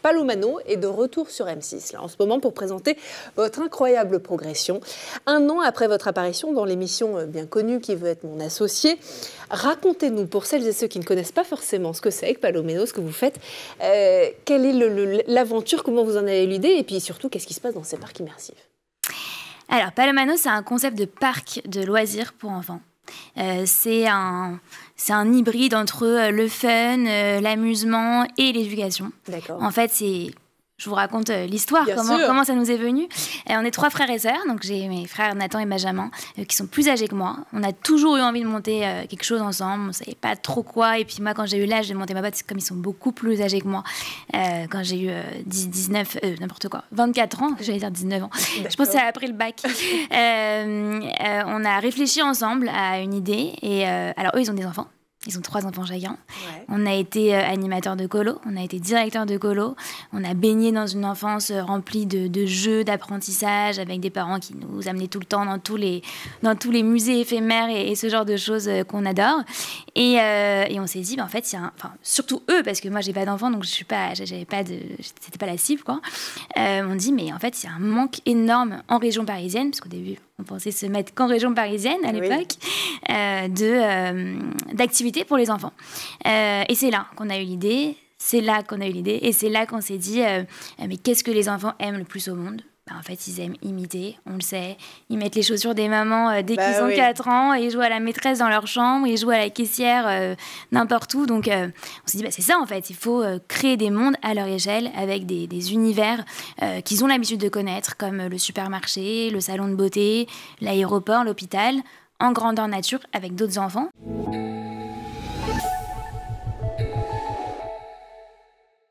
Palo Mano est de retour sur M6 là, en ce moment pour présenter votre incroyable progression. 1 an après votre apparition dans l'émission bien connue Qui veut être mon associé, racontez-nous, pour celles et ceux qui ne connaissent pas forcément ce que c'est que Palo Mano, ce que vous faites, quelle est l'aventure, comment vous en avez eu l'idée et puis surtout qu'est-ce qui se passe dans ces parcs immersifs? Alors Palo Mano, c'est un concept de parc de loisirs pour enfants. C'est un hybride entre le fun, l'amusement et l'éducation. D'accord. En fait, je vous raconte l'histoire, comment ça nous est venu. On est 3 frères et sœurs, donc j'ai mes frères Nathan et Benjamin qui sont plus âgés que moi. On a toujours eu envie de monter quelque chose ensemble, on ne savait pas trop quoi. Et puis moi, quand j'ai eu l'âge de monter ma boîte, comme ils sont beaucoup plus âgés que moi, quand j'ai eu 24 ans, j'allais dire 19 ans, je pense que c'est après le bac. On a réfléchi ensemble à une idée. Et alors eux, ils ont des enfants. Ils ont 3 enfants chacun. Ouais. On a été animateur de colo, on a été directeur de colo. On a baigné dans une enfance remplie de jeux, d'apprentissage, avec des parents qui nous amenaient tout le temps dans tous les musées éphémères et ce genre de choses qu'on adore. Et on s'est dit, en fait, surtout eux, parce que moi, j'ai pas d'enfants, donc c'était pas la cible, quoi. On dit, mais en fait, il y a un manque énorme en région parisienne, parce qu'au début, on pensait se mettre qu'en région parisienne à l'époque, d'activités pour les enfants. Et c'est là qu'on a eu l'idée, et c'est là qu'on s'est dit, mais qu'est-ce que les enfants aiment le plus au monde ? En fait, ils aiment imiter, on le sait. Ils mettent les chaussures des mamans dès qu'ils ont 4 ans, et ils jouent à la maîtresse dans leur chambre, ils jouent à la caissière n'importe où. Donc, on s'est dit, c'est ça en fait, il faut créer des mondes à leur échelle avec des univers qu'ils ont l'habitude de connaître, comme le supermarché, le salon de beauté, l'aéroport, l'hôpital, en grandeur nature avec d'autres enfants.